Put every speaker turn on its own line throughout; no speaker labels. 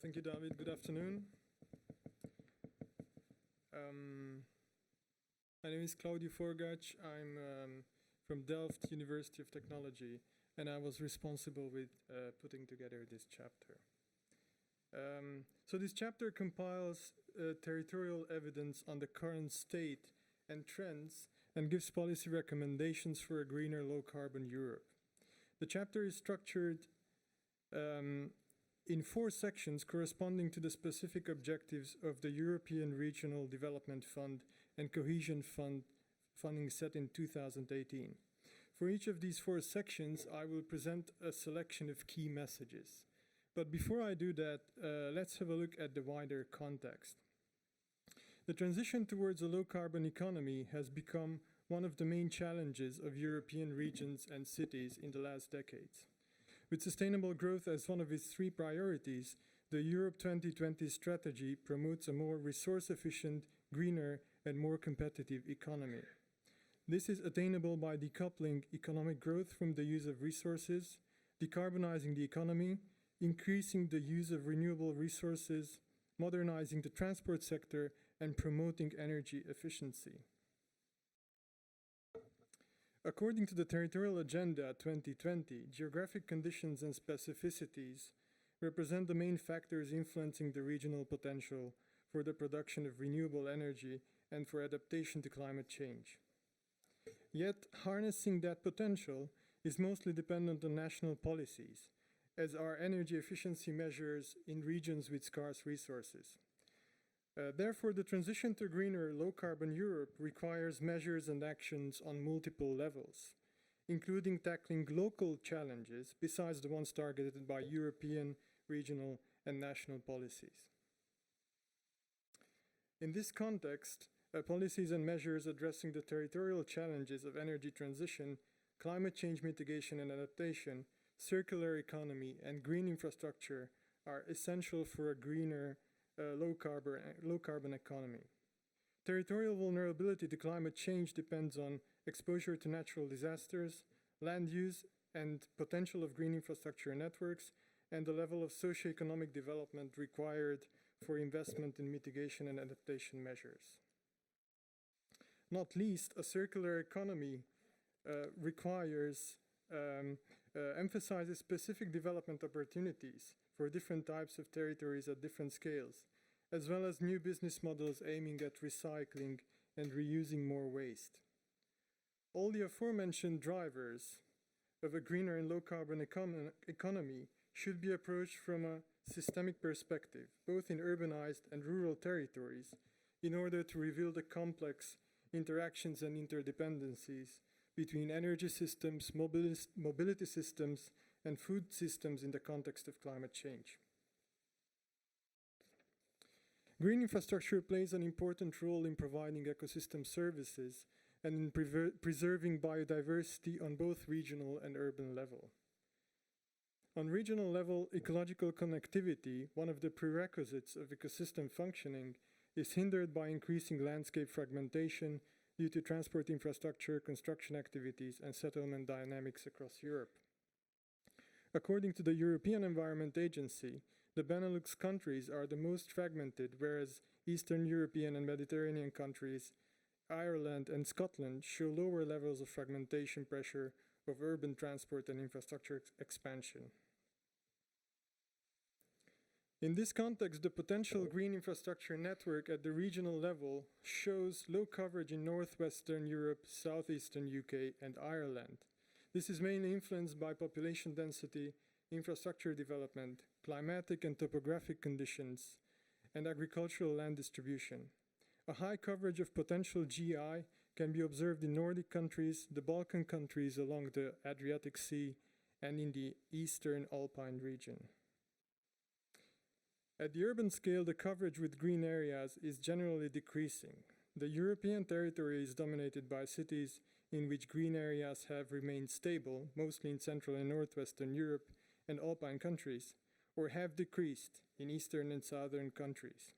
Thank you, David. Good afternoon. My name is Claudiu Forgaci. I'm from Delft University of Technology, and I was responsible with putting together this chapter. So this chapter compiles territorial evidence on the current state and trends and gives policy recommendations for a greener, low-carbon Europe. The chapter is structured in 4 sections corresponding to the specific objectives of the European Regional Development Fund and Cohesion Fund funding set in 2018. For each of these 4 sections, I will present a selection of key messages. But before I do that, let's have a look at the wider context. The transition towards a low-carbon economy has become one of the main challenges of European regions and cities in the last decades. With sustainable growth as one of its 3 priorities, the Europe 2020 strategy promotes a more resource-efficient, greener, and more competitive economy. This is attainable by decoupling economic growth from the use of resources, decarbonizing the economy, increasing the use of renewable resources, modernizing the transport sector, and promoting energy efficiency. According to the Territorial Agenda 2020, geographic conditions and specificities represent the main factors influencing the regional potential for the production of renewable energy and for adaptation to climate change. Yet, harnessing that potential is mostly dependent on national policies, as are energy efficiency measures in regions with scarce resources. Therefore, the transition to greener, low-carbon Europe requires measures and actions on multiple levels, including tackling local challenges besides the ones targeted by European, regional, and national policies. In this context, policies and measures addressing the territorial challenges of energy transition, climate change mitigation and adaptation, circular economy, and green infrastructure are essential for a greener, low-carbon economy. Territorial vulnerability to climate change depends on exposure to natural disasters, land use, and potential of green infrastructure networks, and the level of socio-economic development required for investment in mitigation and adaptation measures. Not least, a circular economy emphasizes specific development opportunities for different types of territories at different scales, as well as new business models aiming at recycling and reusing more waste. All the aforementioned drivers of a greener and low-carbon economy should be approached from a systemic perspective, both in urbanized and rural territories, in order to reveal the complex interactions and interdependencies between energy systems, mobility systems, and food systems in the context of climate change. Green infrastructure plays an important role in providing ecosystem services and in preserving biodiversity on both regional and urban level. On regional level, ecological connectivity, one of the prerequisites of ecosystem functioning, is hindered by increasing landscape fragmentation due to transport infrastructure, construction activities, and settlement dynamics across Europe. According to the European Environment Agency, the Benelux countries are the most fragmented, whereas Eastern European and Mediterranean countries, Ireland and Scotland, show lower levels of fragmentation pressure of urban transport and infrastructure expansion. In this context, the potential green infrastructure network at the regional level shows low coverage in northwestern Europe, southeastern UK, and Ireland. This is mainly influenced by population density, infrastructure development, climatic and topographic conditions, and agricultural land distribution. A high coverage of potential GI can be observed in Nordic countries, the Balkan countries along the Adriatic Sea, and in the eastern Alpine region. At the urban scale, the coverage with green areas is generally decreasing. The European territory is dominated by cities in which green areas have remained stable, mostly in Central and Northwestern Europe and Alpine countries, or have decreased in Eastern and Southern countries.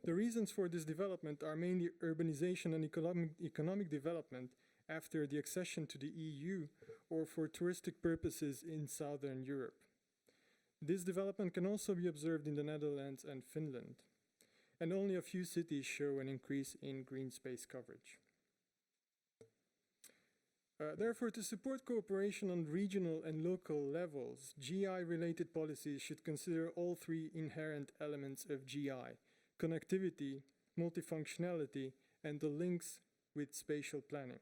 The reasons for this development are mainly urbanization and economic development after the accession to the EU or for touristic purposes in Southern Europe. This development can also be observed in the Netherlands and Finland, and only a few cities show an increase in green space coverage. Therefore, to support cooperation on regional and local levels, GI-related policies should consider all three inherent elements of GI: connectivity, multifunctionality, and the links with spatial planning.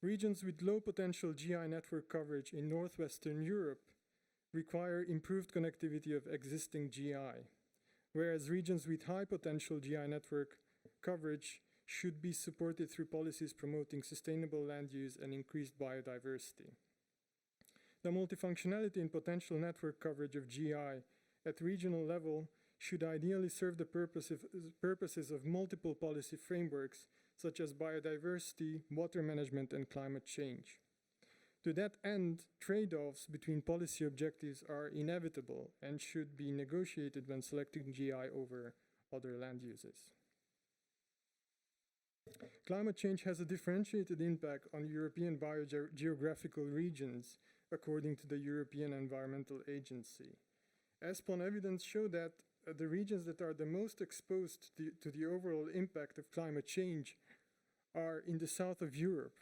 Regions with low potential GI network coverage in northwestern Europe require improved connectivity of existing GI, whereas regions with high potential GI network coverage should be supported through policies promoting sustainable land use and increased biodiversity. The multifunctionality and potential network coverage of GI at regional level should ideally serve the purposes of multiple policy frameworks such as biodiversity, water management, and climate change. To that end, trade-offs between policy objectives are inevitable and should be negotiated when selecting GI over other land uses. Climate change has a differentiated impact on European biogeographical regions, according to the European Environmental Agency. ESPON evidence show that the regions that are the most exposed to the overall impact of climate change are in the south of Europe.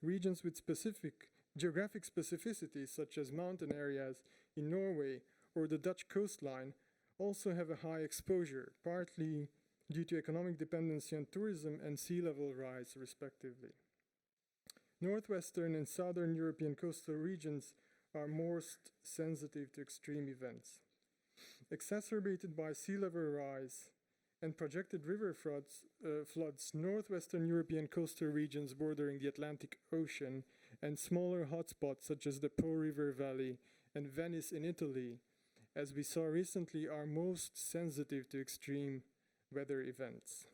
Regions with specific geographic specificities, such as mountain areas in Norway or the Dutch coastline, also have a high exposure, partly due to economic dependency on tourism and sea level rise, respectively. Northwestern and southern European coastal regions are most sensitive to extreme events. Exacerbated by sea level rise and projected river floods, northwestern European coastal regions bordering the Atlantic Ocean and smaller hotspots such as the Po River Valley and Venice in Italy, as we saw recently, are most sensitive to extreme weather events.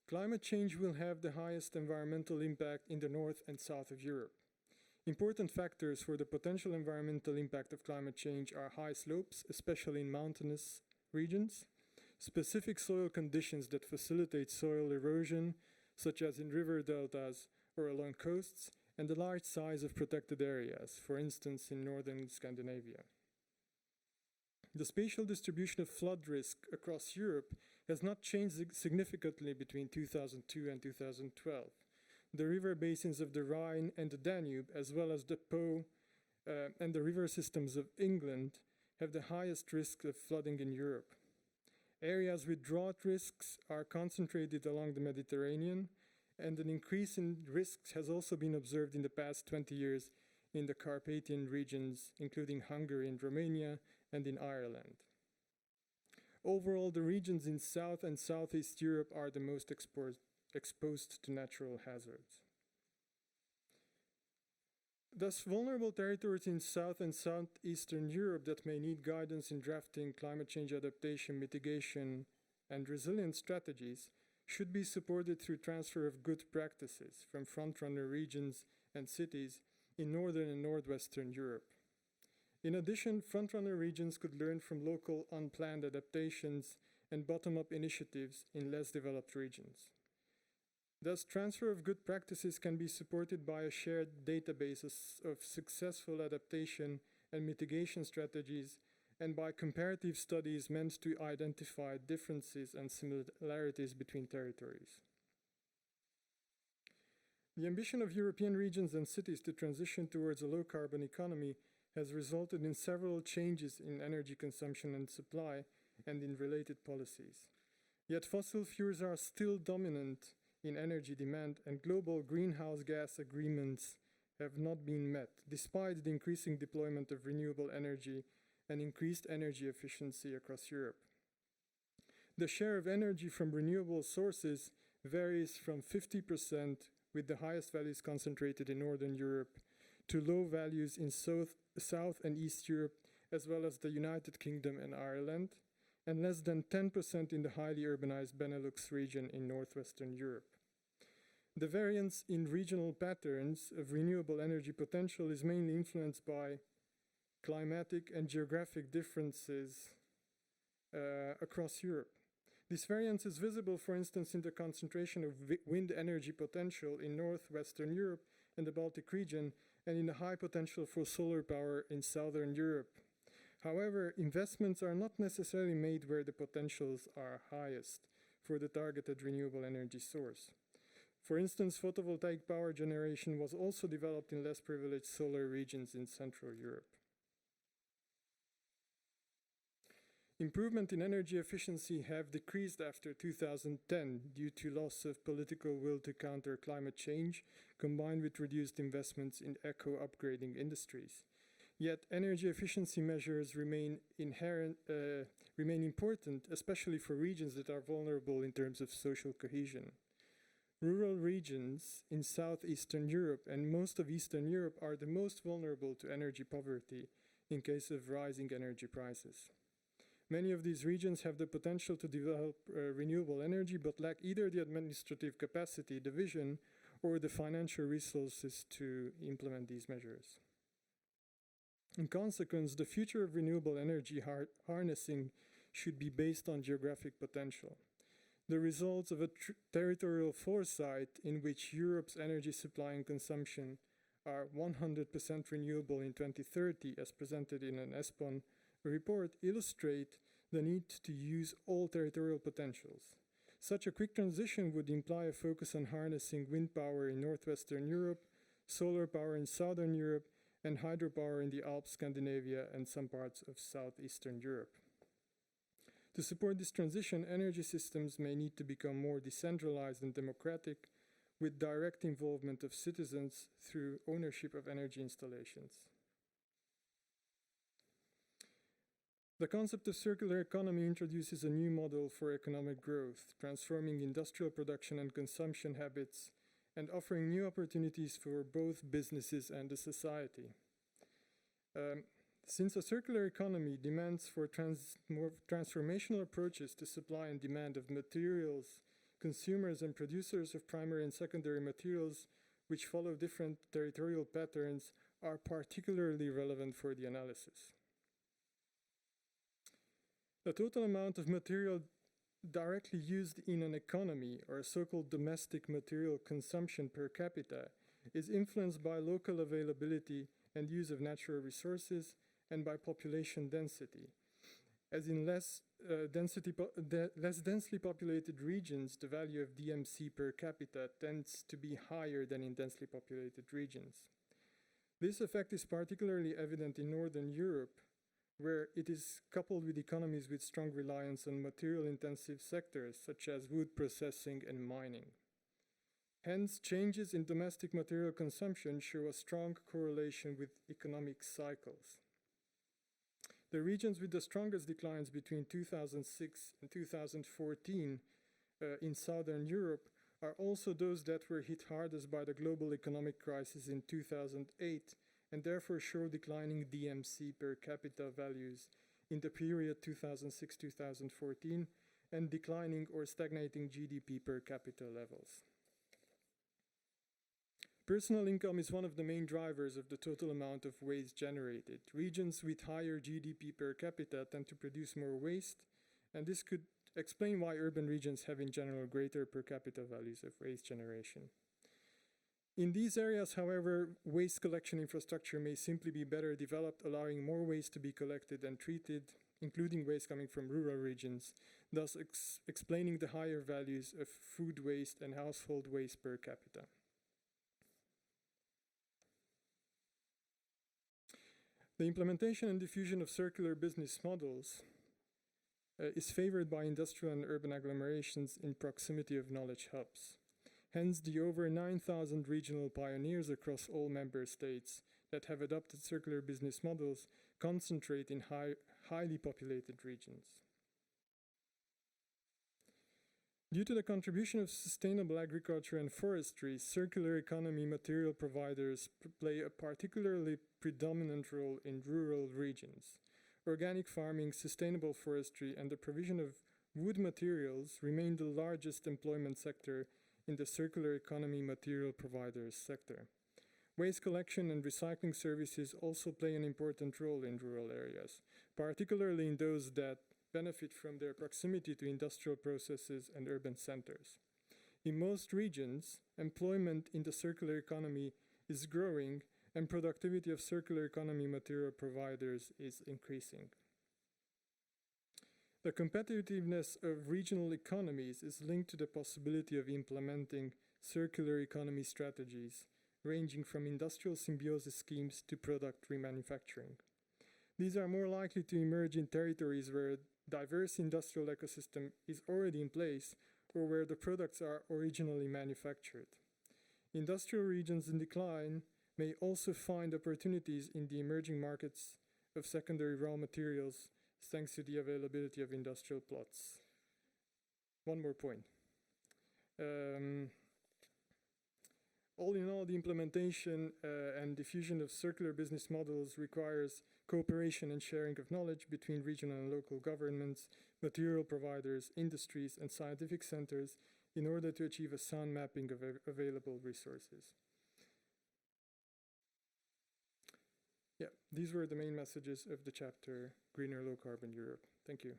Climate change will have the highest environmental impact in the north and south of Europe. Important factors for the potential environmental impact of climate change are high slopes, especially in mountainous regions, specific soil conditions that facilitate soil erosion, such as in river deltas or along coasts, and the large size of protected areas, for instance in northern Scandinavia. The spatial distribution of flood risk across Europe has not changed significantly between 2002 and 2012. The river basins of the Rhine and the Danube, as well as the Po and the river systems of England, have the highest risk of flooding in Europe. Areas with drought risks are concentrated along the Mediterranean, and an increase in risks has also been observed in the past 20 years in the Carpathian regions, including Hungary and Romania, and in Ireland. Overall, the regions in South and Southeast Europe are the most exposed to natural hazards. Thus, vulnerable territories in South and Southeastern Europe that may need guidance in drafting climate change adaptation, mitigation, and resilience strategies should be supported through transfer of good practices from frontrunner regions and cities in Northern and Northwestern Europe. In addition, frontrunner regions could learn from local unplanned adaptations and bottom-up initiatives in less developed regions. Thus, transfer of good practices can be supported by a shared database of successful adaptation and mitigation strategies, and by comparative studies meant to identify differences and similarities between territories. The ambition of European regions and cities to transition towards a low-carbon economy has resulted in several changes in energy consumption and supply and in related policies. Yet fossil fuels are still dominant in energy demand, and global greenhouse gas agreements have not been met, despite the increasing deployment of renewable energy and increased energy efficiency across Europe. The share of energy from renewable sources varies from 50%, with the highest values concentrated in Northern Europe, to low values in South and East Europe, as well as the United Kingdom and Ireland, and less than 10% in the highly urbanized Benelux region in Northwestern Europe. The variance in regional patterns of renewable energy potential is mainly influenced by climatic and geographic differences across Europe. This variance is visible, for instance, in the concentration of wind energy potential in Northwestern Europe and the Baltic region, and in the high potential for solar power in Southern Europe. However, investments are not necessarily made where the potentials are highest for the targeted renewable energy source. For instance, photovoltaic power generation was also developed in less privileged solar regions in Central Europe. Improvement in energy efficiency have decreased after 2010 due to loss of political will to counter climate change, combined with reduced investments in eco-upgrading industries. Yet energy efficiency measures remain important, especially for regions that are vulnerable in terms of social cohesion. Rural regions in southeastern Europe and most of Eastern Europe are the most vulnerable to energy poverty in case of rising energy prices. Many of these regions have the potential to develop renewable energy but lack either the administrative capacity, the vision, or the financial resources to implement these measures. In consequence, the future of renewable energy harnessing should be based on geographic potential. The results of a territorial foresight in which Europe's energy supply and consumption are 100% renewable in 2030, as presented in an ESPON report, illustrate the need to use all territorial potentials. Such a quick transition would imply a focus on harnessing wind power in northwestern Europe, solar power in southern Europe, and hydropower in the Alps, Scandinavia, and some parts of southeastern Europe. To support this transition, energy systems may need to become more decentralized and democratic, with direct involvement of citizens through ownership of energy installations. The concept of circular economy introduces a new model for economic growth, transforming industrial production and consumption habits and offering new opportunities for both businesses and the society. Since a circular economy demands for more transformational approaches to supply and demand of materials, consumers and producers of primary and secondary materials which follow different territorial patterns are particularly relevant for the analysis. The total amount of material directly used in an economy, or so-called domestic material consumption per capita, is influenced by local availability and use of natural resources and by population density. As in less densely populated regions, the value of DMC per capita tends to be higher than in densely populated regions. This effect is particularly evident in Northern Europe, where it is coupled with economies with strong reliance on material-intensive sectors such as wood processing and mining. Hence, changes in domestic material consumption show a strong correlation with economic cycles. The regions with the strongest declines between 2006 and 2014 in Southern Europe are also those that were hit hardest by the global economic crisis in 2008 and therefore show declining DMC per capita values in the period 2006-2014 and declining or stagnating GDP per capita levels. Personal income is one of the main drivers of the total amount of waste generated. Regions with higher GDP per capita tend to produce more waste, and this could explain why urban regions have in general greater per capita values of waste generation. In these areas, however, waste collection infrastructure may simply be better developed, allowing more waste to be collected and treated, including waste coming from rural regions, thus explaining the higher values of food waste and household waste per capita. The implementation and diffusion of circular business models is favored by industrial and urban agglomerations in proximity of knowledge hubs. Hence, the over 9,000 regional pioneers across all member states that have adopted circular business models concentrate in highly populated regions. Due to the contribution of sustainable agriculture and forestry, circular economy material providers play a particularly predominant role in rural regions. Organic farming, sustainable forestry, and the provision of wood materials remain the largest employment sector in the circular economy material providers sector. Waste collection and recycling services also play an important role in rural areas, particularly in those that benefit from their proximity to industrial processes and urban centers. In most regions, employment in the circular economy is growing and productivity of circular economy material providers is increasing. The competitiveness of regional economies is linked to the possibility of implementing circular economy strategies, ranging from industrial symbiosis schemes to product remanufacturing. These are more likely to emerge in territories where a diverse industrial ecosystem is already in place or where the products are originally manufactured. Industrial regions in decline may also find opportunities in the emerging markets of secondary raw materials thanks to the availability of industrial plots. One more point. All in all, the implementation and diffusion of circular business models requires cooperation and sharing of knowledge between regional and local governments, material providers, industries, and scientific centers in order to achieve a sound mapping of available resources. Yeah, these were the main messages of the chapter Greener Low Carbon Europe. Thank you.